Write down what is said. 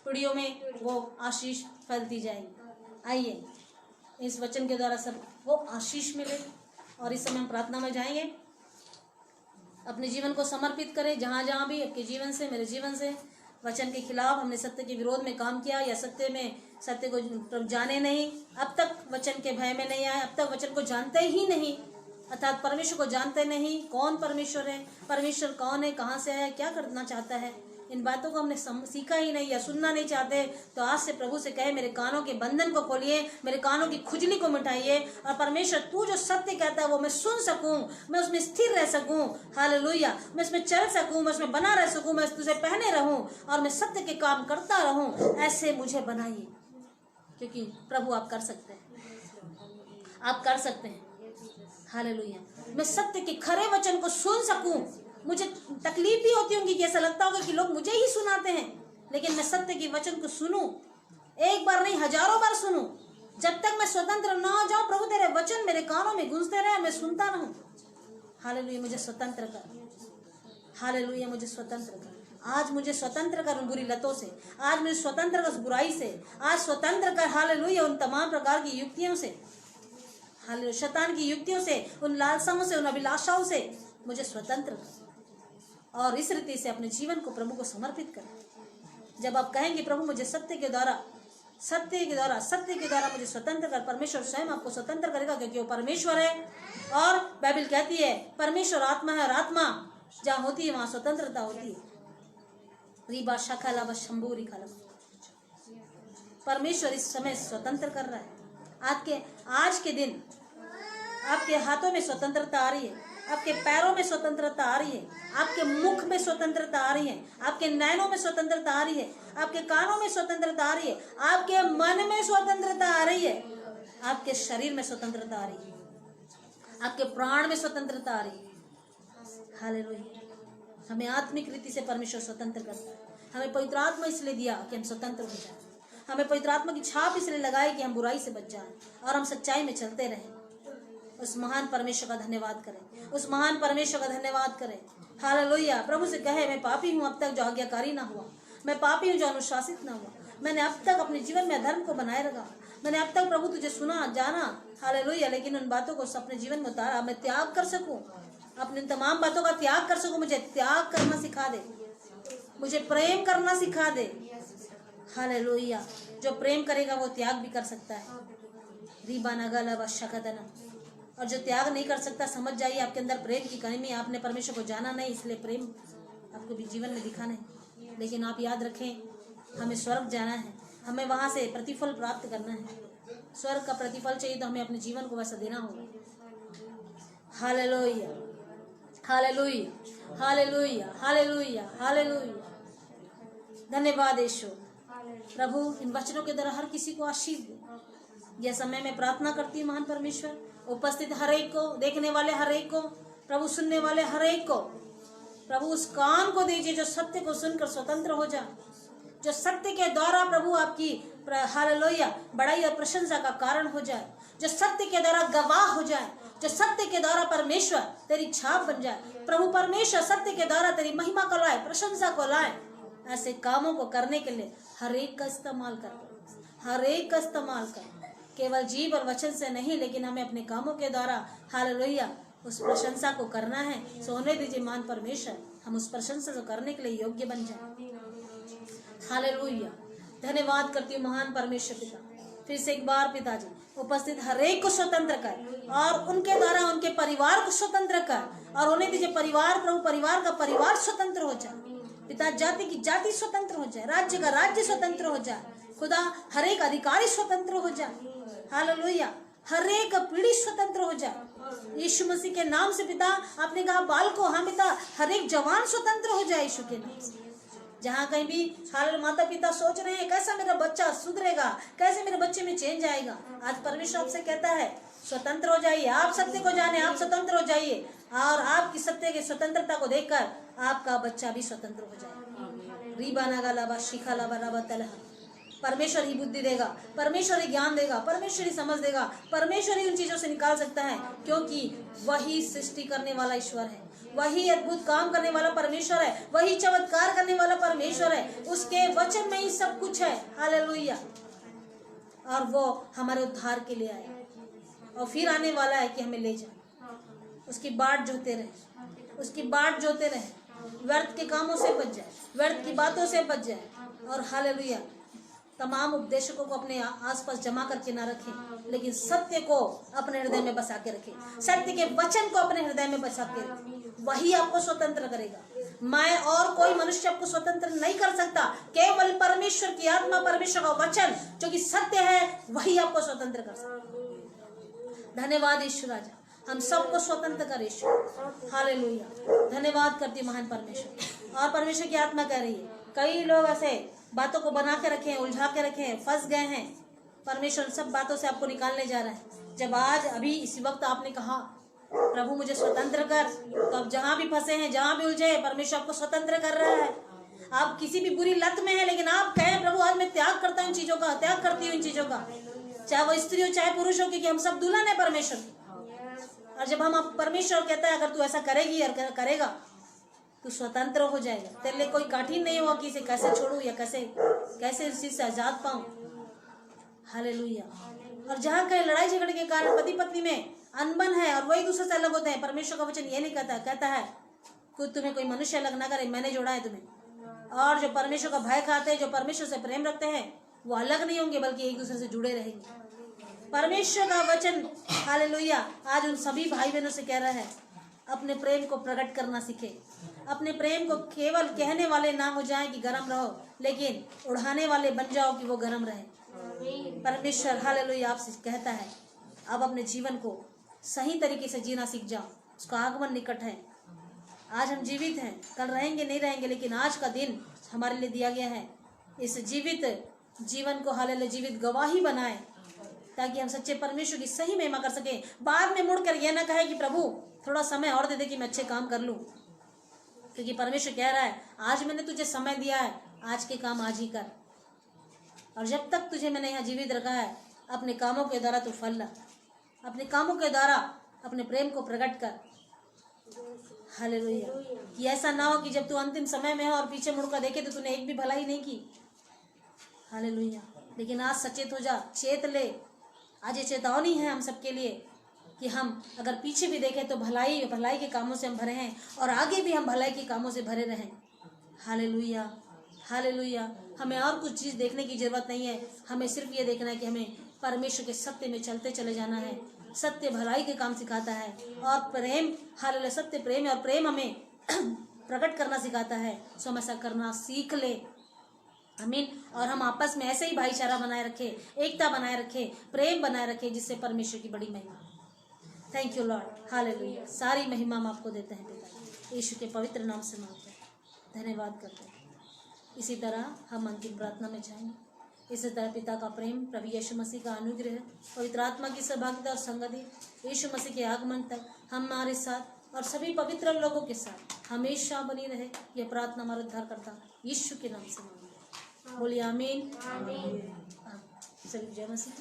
पीढ़ियों में वो आशीष फैलती जाएगी। आइए इस वचन के द्वारा सब वो आशीष मिले। और इस समय हम प्रार्थना में जाएंगे। अपने जीवन को समर्पित करें। जहाँ जहाँ भी आपके जीवन से, मेरे जीवन से वचन के खिलाफ हमने सत्य के विरोध में काम किया या सत्य को जाने नहीं, अब तक वचन के भय में नहीं आए, अब तक वचन को जानते ही नहीं, अर्थात परमेश्वर को जानते नहीं, कौन परमेश्वर है, परमेश्वर कौन है, कहाँ से है, क्या करना चाहता है, इन बातों को हमने सीखा ही नहीं या सुनना नहीं चाहते, तो आज से प्रभु से कहे मेरे कानों के बंधन को खोलिए, मेरे कानों की खुजली को मिटाइए और परमेश्वर तू जो सत्य कहता है वो मैं सुन सकूं, मैं उसमें स्थिर रह सकूं, हालेलुया, मैं उसमें चल सकूं, मैं उसमें बना रह सकूं, मैं तुझे पहने रहूं और मैं सत्य के काम करता रहूं, ऐसे मुझे बनाइए। क्योंकि प्रभु आप कर सकते हैं, आप कर सकते हैं। हालेलुया, मैं सत्य के खरे वचन को सुन सकूं। मुझे तकलीफ भी होती होगी कि ऐसा लगता होगा कि लोग मुझे ही सुनाते हैं, लेकिन मैं सत्य के वचन को सुनूं, एक बार नहीं हजारों बार सुनूं, जब तक मैं स्वतंत्र ना हो जाऊं। प्रभु तेरे वचन मेरे कानों में गूंजते रहे, मैं सुनता रहूं। हालेलुया, मुझे स्वतंत्र कर। हालेलुया, मुझे स्वतंत्र कर। आज मुझे स्वतंत्र कर उन बुरी लतों से, आज मुझे स्वतंत्र कर उस बुराई से, आज स्वतंत्र कर हालेलुया उन तमाम प्रकार की युक्तियों से, हालेलुया शैतान की युक्तियों से, उन लालसाओं से, उन अभिलाषाओं से मुझे स्वतंत्र कर। और इस रीति से अपने जीवन को प्रभु को समर्पित करें। जब आप कहेंगे प्रभु मुझे सत्य के द्वारा मुझे स्वतंत्र कर, परमेश्वर स्वयं आपको स्वतंत्र करेगा, क्योंकि वो परमेश्वर है। और बाइबल कहती है परमेश्वर आत्मा है और आत्मा जहाँ होती है वहां स्वतंत्रता होती है। रीबा शखाला शंभू रिखाला, परमेश्वर इस समय स्वतंत्र कर रहा है। आज के दिन आपके हाथों में स्वतंत्रता आ रही है, आपके पैरों में स्वतंत्रता आ रही है, आपके मुख में स्वतंत्रता आ रही है, आपके नैनों में स्वतंत्रता आ रही है, आपके कानों में स्वतंत्रता आ रही है, आपके मन में स्वतंत्रता आ रही है, आपके शरीर में स्वतंत्रता आ रही है, आपके प्राण में स्वतंत्रता आ रही है। हालेलुया, हमें आत्मिक रीति से परमेश्वर स्वतंत्र करता है। हमें पवित्र आत्मा इसलिए दिया कि हम स्वतंत्र हो जाए, हमें पवित्र आत्मा की छाप इसलिए लगाई कि हम बुराई से बच जाएं और हम सच्चाई में चलते रहें। उस महान परमेश्वर का धन्यवाद करें, उस महान परमेश्वर का धन्यवाद करें। हालेलुया, प्रभु से कहे मैं पापी हूँ, अब तक जो आज्ञाकारी ना हुआ, मैं पापी हूँ जो अनुशासित ना हुआ, मैंने अब तक अपने जीवन में अधर्म को बनाए रखा, मैंने अब तक प्रभु तुझे सुना जाना, हालेलुया, लेकिन उन बातों को अपने जीवन में उतारा। मैं त्याग कर सकूं, अपनी तमाम बातों का त्याग कर सकूं। मुझे त्याग करना सिखा दे, मुझे प्रेम करना सिखा दे। हालेलुया, जो प्रेम करेगा वो त्याग भी कर सकता है। रीबा नगला व शकदना, और जो त्याग नहीं कर सकता, समझ जाइए आपके अंदर प्रेम की कमी, आपने परमेश्वर को जाना नहीं, इसलिए प्रेम आपको भी जीवन में दिखा नहीं। लेकिन आप याद रखें हमें स्वर्ग जाना है, हमें वहां से प्रतिफल प्राप्त करना है। स्वर्ग का प्रतिफल चाहिए तो हमें अपने जीवन को वैसा देना होगा। Hallelujah, hallelujah, hallelujah, hallelujah, hallelujah, धन्यवाद यीशु। प्रभु इन वचनों के द्वारा हर किसी को आशीष दे। यह समय मैं प्रार्थना करती हूँ महान परमेश्वर, उपस्थित हर एक को, देखने वाले हर एक को, प्रभु सुनने वाले हर एक को, प्रभु उस कान को दीजिए जो सत्य को सुनकर स्वतंत्र हो जाए, जो सत्य के द्वारा प्रभु आपकी हालेलुया बड़ाई और प्रशंसा का कारण हो जाए, जो सत्य के द्वारा गवाह हो जाए, जो सत्य के द्वारा परमेश्वर तेरी छाप बन जाए। प्रभु परमेश्वर सत्य के द्वारा तेरी महिमा को लाए, प्रशंसा को लाए। ऐसे कामों को करने के लिए हर एक का इस्तेमाल कर, हर एक का इस्तेमाल कर, केवल जीव और वचन से नहीं, लेकिन हमें अपने कामों के द्वारा हालेलुया उस प्रशंसा को करना है। सोने दीजिए महान परमेश्वर, हम उस प्रशंसा को करने के लिए योग्य बन जाए। हालेलुया, धन्यवाद करती हूँ महान परमेश्वर पिता। फिर से एक बार पिताजी उपस्थित हर एक को स्वतंत्र कर और उनके द्वारा उनके परिवार को स्वतंत्र कर, और होने दीजिए परिवार, प्रभु परिवार का परिवार स्वतंत्र हो जाए पिता, जाति की जाति स्वतंत्र हो जाए, राज्य का राज्य स्वतंत्र हो जाए खुदा, हर एक अधिकारी स्वतंत्र हो जाए। हालेलुया, हर एक पीढ़ी स्वतंत्र हो जाए यीशु मसीह के नाम से पिता। आपने कहा बालकों, हाँ पिता, हर एक जवान स्वतंत्र हो जाए यीशु के नाम से। जहाँ कहीं भी हालेलुया माता पिता सोच रहे हैं कैसा मेरा बच्चा सुधरेगा, कैसे मेरे बच्चे में चेंज आएगा, आज परमेश्वर आपसे कहता है स्वतंत्र हो जाइए, आप सत्य को जाने, आप स्वतंत्र हो जाइए, और आपकी सत्य की स्वतंत्रता को देखकर आपका बच्चा भी स्वतंत्र हो जाए। रीबा नागालाबा शिखालाबा रबा तलहा, परमेश्वर ही बुद्धि देगा, परमेश्वर ही ज्ञान देगा, परमेश्वर ही समझ देगा, परमेश्वर ही उन चीजों से निकाल सकता है, क्योंकि वही सृष्टि करने वाला ईश्वर है, वही अद्भुत काम करने वाला परमेश्वर है, वही चमत्कार करने वाला परमेश्वर है। उसके वचन में ही सब कुछ है। हालेलुया। और वो हमारे उद्धार के लिए आया और फिर आने वाला है कि हमें ले जाए। उसकी बाट जोते रहे, उसकी बाट जोते रहे, व्यर्थ के कामों से बच जाए, व्यर्थ की बातों से बच जाए। और हालेलुया, तमाम उपदेशकों को अपने आसपास जमा करके ना रखें, लेकिन सत्य को अपने हृदय में बसा के रखें। सत्य के वचन को अपने हृदय में बसा के रखें, वही आपको स्वतंत्र करेगा। मैं और कोई मनुष्य आपको स्वतंत्र नहीं कर सकता। केवल परमेश्वर की आत्मा, परमेश्वर का वचन जो कि सत्य है, वही आपको स्वतंत्र कर सकता। धन्यवाद यीशु राजा, हम सबको स्वतंत्र कर यीशु। हालेलुया, धन्यवाद करती महान परमेश्वर। और परमेश्वर की आत्मा कह रही है, कई लोग ऐसे बातों को बना के रखे हैं, उलझा के रखे हैं, फंस गए हैं। परमेश्वर उन सब बातों से आपको निकालने जा रहा है। जब आज अभी इसी वक्त आपने कहा प्रभु मुझे स्वतंत्र कर, तो आप जहां भी फंसे हैं, जहां भी उलझे, परमेश्वर आपको स्वतंत्र कर रहा है। आप किसी भी बुरी लत में है, लेकिन आप कहें प्रभु आज मैं त्याग करता हूँ इन चीजों का, त्याग करती हूँ इन चीजों का, चाहे वो स्त्री हो चाहे पुरुष हो, क्योंकि हम सब दुल्हन है परमेश्वर की। और जब हम परमेश्वर कहता है अगर तू ऐसा करेगी और करेगा तू स्वतंत्र हो जाएगा, तेरे लिए कोई कठिन नहीं होगा कि इसे कैसे छोड़ूं या कैसे इस चीज से आजाद पाऊं। हालेलुया। और जहाँ कहीं लड़ाई झगड़े के कारण पति पत्नी में अनबन है और वही दूसरे से अलग होते हैं, परमेश्वर का वचन ये नहीं कहता है खुद तुम्हें कोई मनुष्य अलग ना करे, मैंने जोड़ा है तुम्हें। और जो परमेश्वर का भय खाते हैं, जो परमेश्वर से प्रेम रखते हैं, वो अलग नहीं होंगे बल्कि एक दूसरे से जुड़े रहेंगे। परमेश्वर का वचन हालेलुया आज उन सभी भाई बहनों से कह रहा है अपने प्रेम को प्रकट करना सीखे। अपने प्रेम को केवल कहने वाले ना हो जाए कि गरम रहो, लेकिन उड़ाने वाले बन जाओ कि वो गरम रहे। परमेश्वर हालेलुया आपसे कहता है अब अपने जीवन को सही तरीके से जीना सीख जाओ, उसका आगमन निकट है। आज हम जीवित हैं, कल रहेंगे नहीं रहेंगे, लेकिन आज का दिन हमारे लिए दिया गया है। इस जीवित जीवन को हालेलुया जीवित गवाही बनाए, ताकि हम सच्चे परमेश्वर की सही महिमा कर सके। बाद में मुड़कर यह ना कहे कि प्रभु थोड़ा समय और दे दे कि मैं अच्छे काम कर लूं, क्योंकि परमेश्वर कह रहा है आज मैंने तुझे समय दिया है, आज के काम आज ही कर। और जब तक तुझे मैंने यहाँ जीवित रखा है, अपने कामों के द्वारा तू फल ला, अपने कामों के द्वारा अपने प्रेम को प्रकट कर। हालेलुया। कि ऐसा ना हो कि जब तू अंतिम समय में हो और पीछे मुड़कर देखे तो तूने एक भी भलाई नहीं की। हालेलुया। लेकिन आज सचेत हो जा, चेत ले। आज ये चेतावनी है हम सबके लिए कि हम अगर पीछे भी देखें तो भलाई के कामों से हम भरे हैं और आगे भी हम भलाई के कामों से भरे रहें। Hallelujah, hallelujah. हमें और कुछ चीज़ देखने की जरूरत नहीं है, हमें सिर्फ ये देखना है कि हमें परमेश्वर के सत्य में चलते चले जाना है। सत्य भलाई के काम सिखाता है और प्रेम, हालेलुया, सत्य प्रेम है और प्रेम हमें प्रकट करना सिखाता है। सो हम ऐसा करना सीख ले। आमीन। और हम आपस में ऐसे ही भाईचारा बनाए रखे, एकता बनाए रखे, प्रेम बनाए रखे, जिससे परमेश्वर की बड़ी महिमा। Thank you Lord. हालेलुया। सारी महिमा हम आपको देते हैं पिता, यीशु के पवित्र नाम से मांगते हैं, धन्यवाद करते हैं। इसी तरह हम अंतिम प्रार्थना में जाएंगे। इसी तरह पिता का प्रेम, प्रभु यीशु मसीह का अनुग्रह, पवित्र आत्मा की सहभागिता और संगति यीशु मसीह के आगमन तक हमारे साथ और सभी पवित्र लोगों के साथ हमेशा बनी रहे। यह प्रार्थना हमारा उद्धारकर्ता यीशु के नाम से मांगते हैं। बोलिए आमीन। सभी जय मसीह।